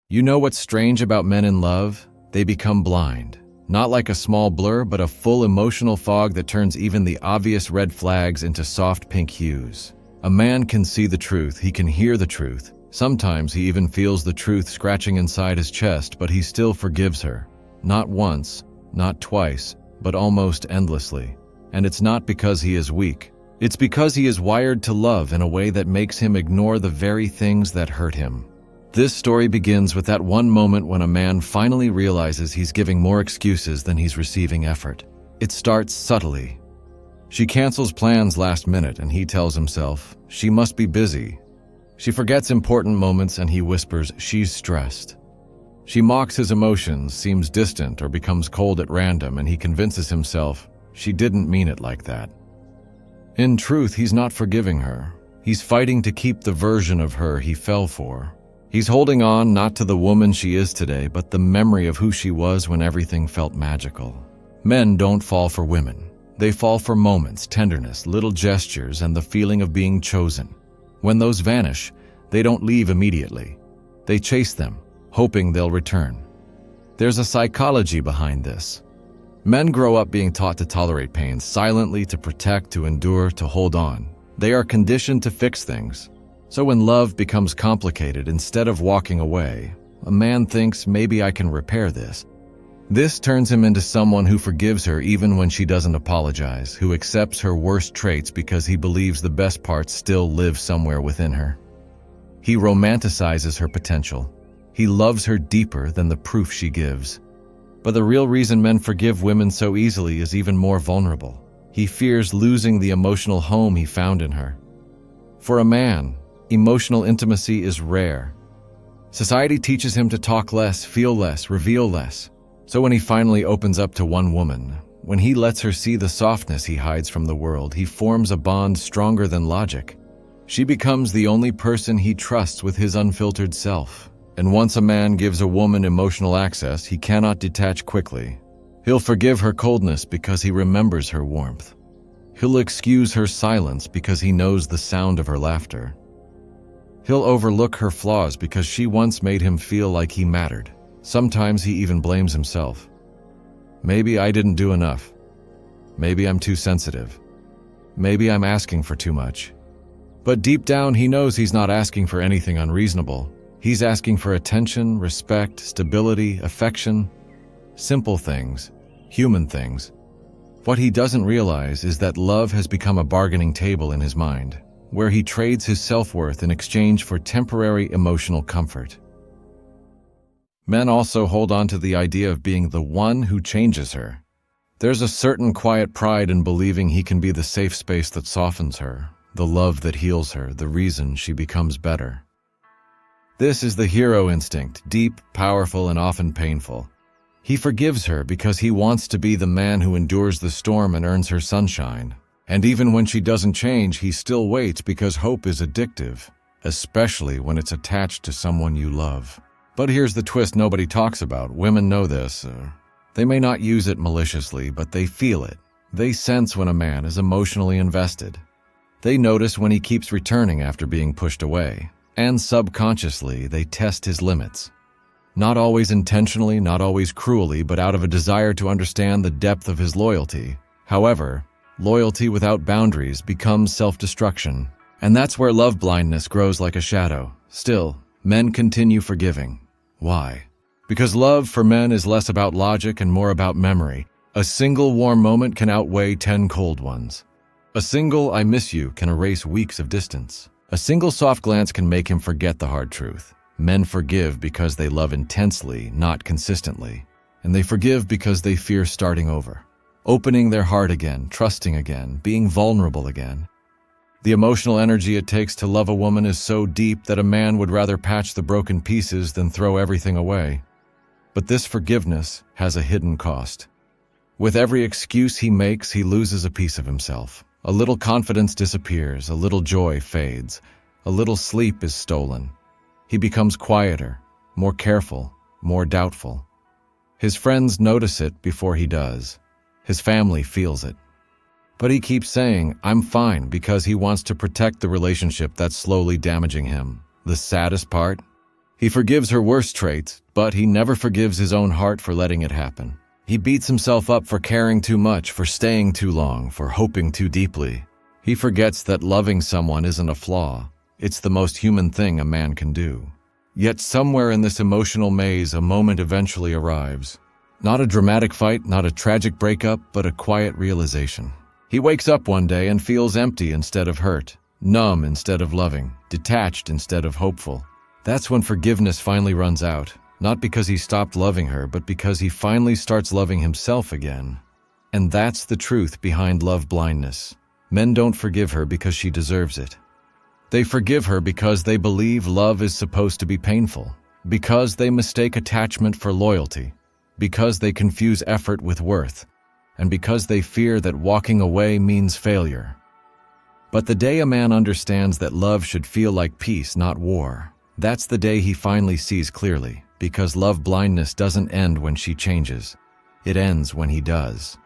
You know what's strange about men in love? They become blind. Not like a small blur, but a full emotional fog that turns even the obvious red flags into soft pink hues. A man can see the truth, he can hear the truth. Sometimes he even feels the truth scratching inside his chest, but he still forgives her. Not once, not twice, but almost endlessly. And it's not because he is weak. It's because he is wired to love in a way that makes him ignore the very things that hurt him. This story begins with that one moment when a man finally realizes he's giving more excuses than he's receiving effort. It starts subtly. She cancels plans last minute and he tells himself, she must be busy. She forgets important moments and he whispers, she's stressed. She mocks his emotions, seems distant or becomes cold at random, and he convinces himself, she didn't mean it like that. In truth, he's not forgiving her. He's fighting to keep the version of her he fell for. He's holding on not to the woman she is today, but the memory of who she was when everything felt magical. Men don't fall for women. They fall for moments, tenderness, little gestures, and the feeling of being chosen. When those vanish, they don't leave immediately. They chase them, hoping they'll return. There's a psychology behind this. Men grow up being taught to tolerate pain, silently, to protect, to endure, to hold on. They are conditioned to fix things. So when love becomes complicated, instead of walking away, a man thinks, maybe I can repair this. This turns him into someone who forgives her even when she doesn't apologize, who accepts her worst traits because he believes the best parts still live somewhere within her. He romanticizes her potential. He loves her deeper than the proof she gives. But the real reason men forgive women so easily is even more vulnerable. He fears losing the emotional home he found in her. For a man, emotional intimacy is rare. Society teaches him to talk less, feel less, reveal less. So when he finally opens up to one woman, when he lets her see the softness he hides from the world, he forms a bond stronger than logic. She becomes the only person he trusts with his unfiltered self. And once a man gives a woman emotional access, he cannot detach quickly. He'll forgive her coldness because he remembers her warmth. He'll excuse her silence because he knows the sound of her laughter. He'll overlook her flaws because she once made him feel like he mattered. Sometimes he even blames himself. Maybe I didn't do enough. Maybe I'm too sensitive. Maybe I'm asking for too much. But deep down, he knows he's not asking for anything unreasonable. He's asking for attention, respect, stability, affection. Simple things, human things. What he doesn't realize is that love has become a bargaining table in his mind, where he trades his self-worth in exchange for temporary emotional comfort. Men also hold on to the idea of being the one who changes her. There's a certain quiet pride in believing he can be the safe space that softens her, the love that heals her, the reason she becomes better. This is the hero instinct, deep, powerful, and often painful. He forgives her because he wants to be the man who endures the storm and earns her sunshine. And even when she doesn't change, he still waits because hope is addictive, especially when it's attached to someone you love. But here's the twist nobody talks about. Women know this. They may not use it maliciously, but they feel it. They sense when a man is emotionally invested. They notice when he keeps returning after being pushed away. And subconsciously, they test his limits. Not always intentionally, not always cruelly, but out of a desire to understand the depth of his loyalty. However, loyalty without boundaries becomes self-destruction. And that's where love blindness grows like a shadow. Still, men continue forgiving. Why? Because love for men is less about logic and more about memory. A single warm moment can outweigh 10 cold ones. A single "I miss you" can erase weeks of distance. A single soft glance can make him forget the hard truth. Men forgive because they love intensely, not consistently. And they forgive because they fear starting over. Opening their heart again, trusting again, being vulnerable again. The emotional energy it takes to love a woman is so deep that a man would rather patch the broken pieces than throw everything away. But this forgiveness has a hidden cost. With every excuse he makes, he loses a piece of himself. A little confidence disappears, a little joy fades, a little sleep is stolen. He becomes quieter, more careful, more doubtful. His friends notice it before he does. His family feels it. But he keeps saying, "I'm fine," because he wants to protect the relationship that's slowly damaging him. The saddest part? He forgives her worst traits, but he never forgives his own heart for letting it happen. He beats himself up for caring too much, for staying too long, for hoping too deeply. He forgets that loving someone isn't a flaw. It's the most human thing a man can do. Yet somewhere in this emotional maze, a moment eventually arrives. Not a dramatic fight, not a tragic breakup, but a quiet realization. He wakes up one day and feels empty instead of hurt, numb instead of loving, detached instead of hopeful. That's when forgiveness finally runs out, not because he stopped loving her, but because he finally starts loving himself again. And that's the truth behind love blindness. Men don't forgive her because she deserves it. They forgive her because they believe love is supposed to be painful, because they mistake attachment for loyalty, because they confuse effort with worth, and because they fear that walking away means failure. But the day a man understands that love should feel like peace, not war, that's the day he finally sees clearly, because love blindness doesn't end when she changes. It ends when he does.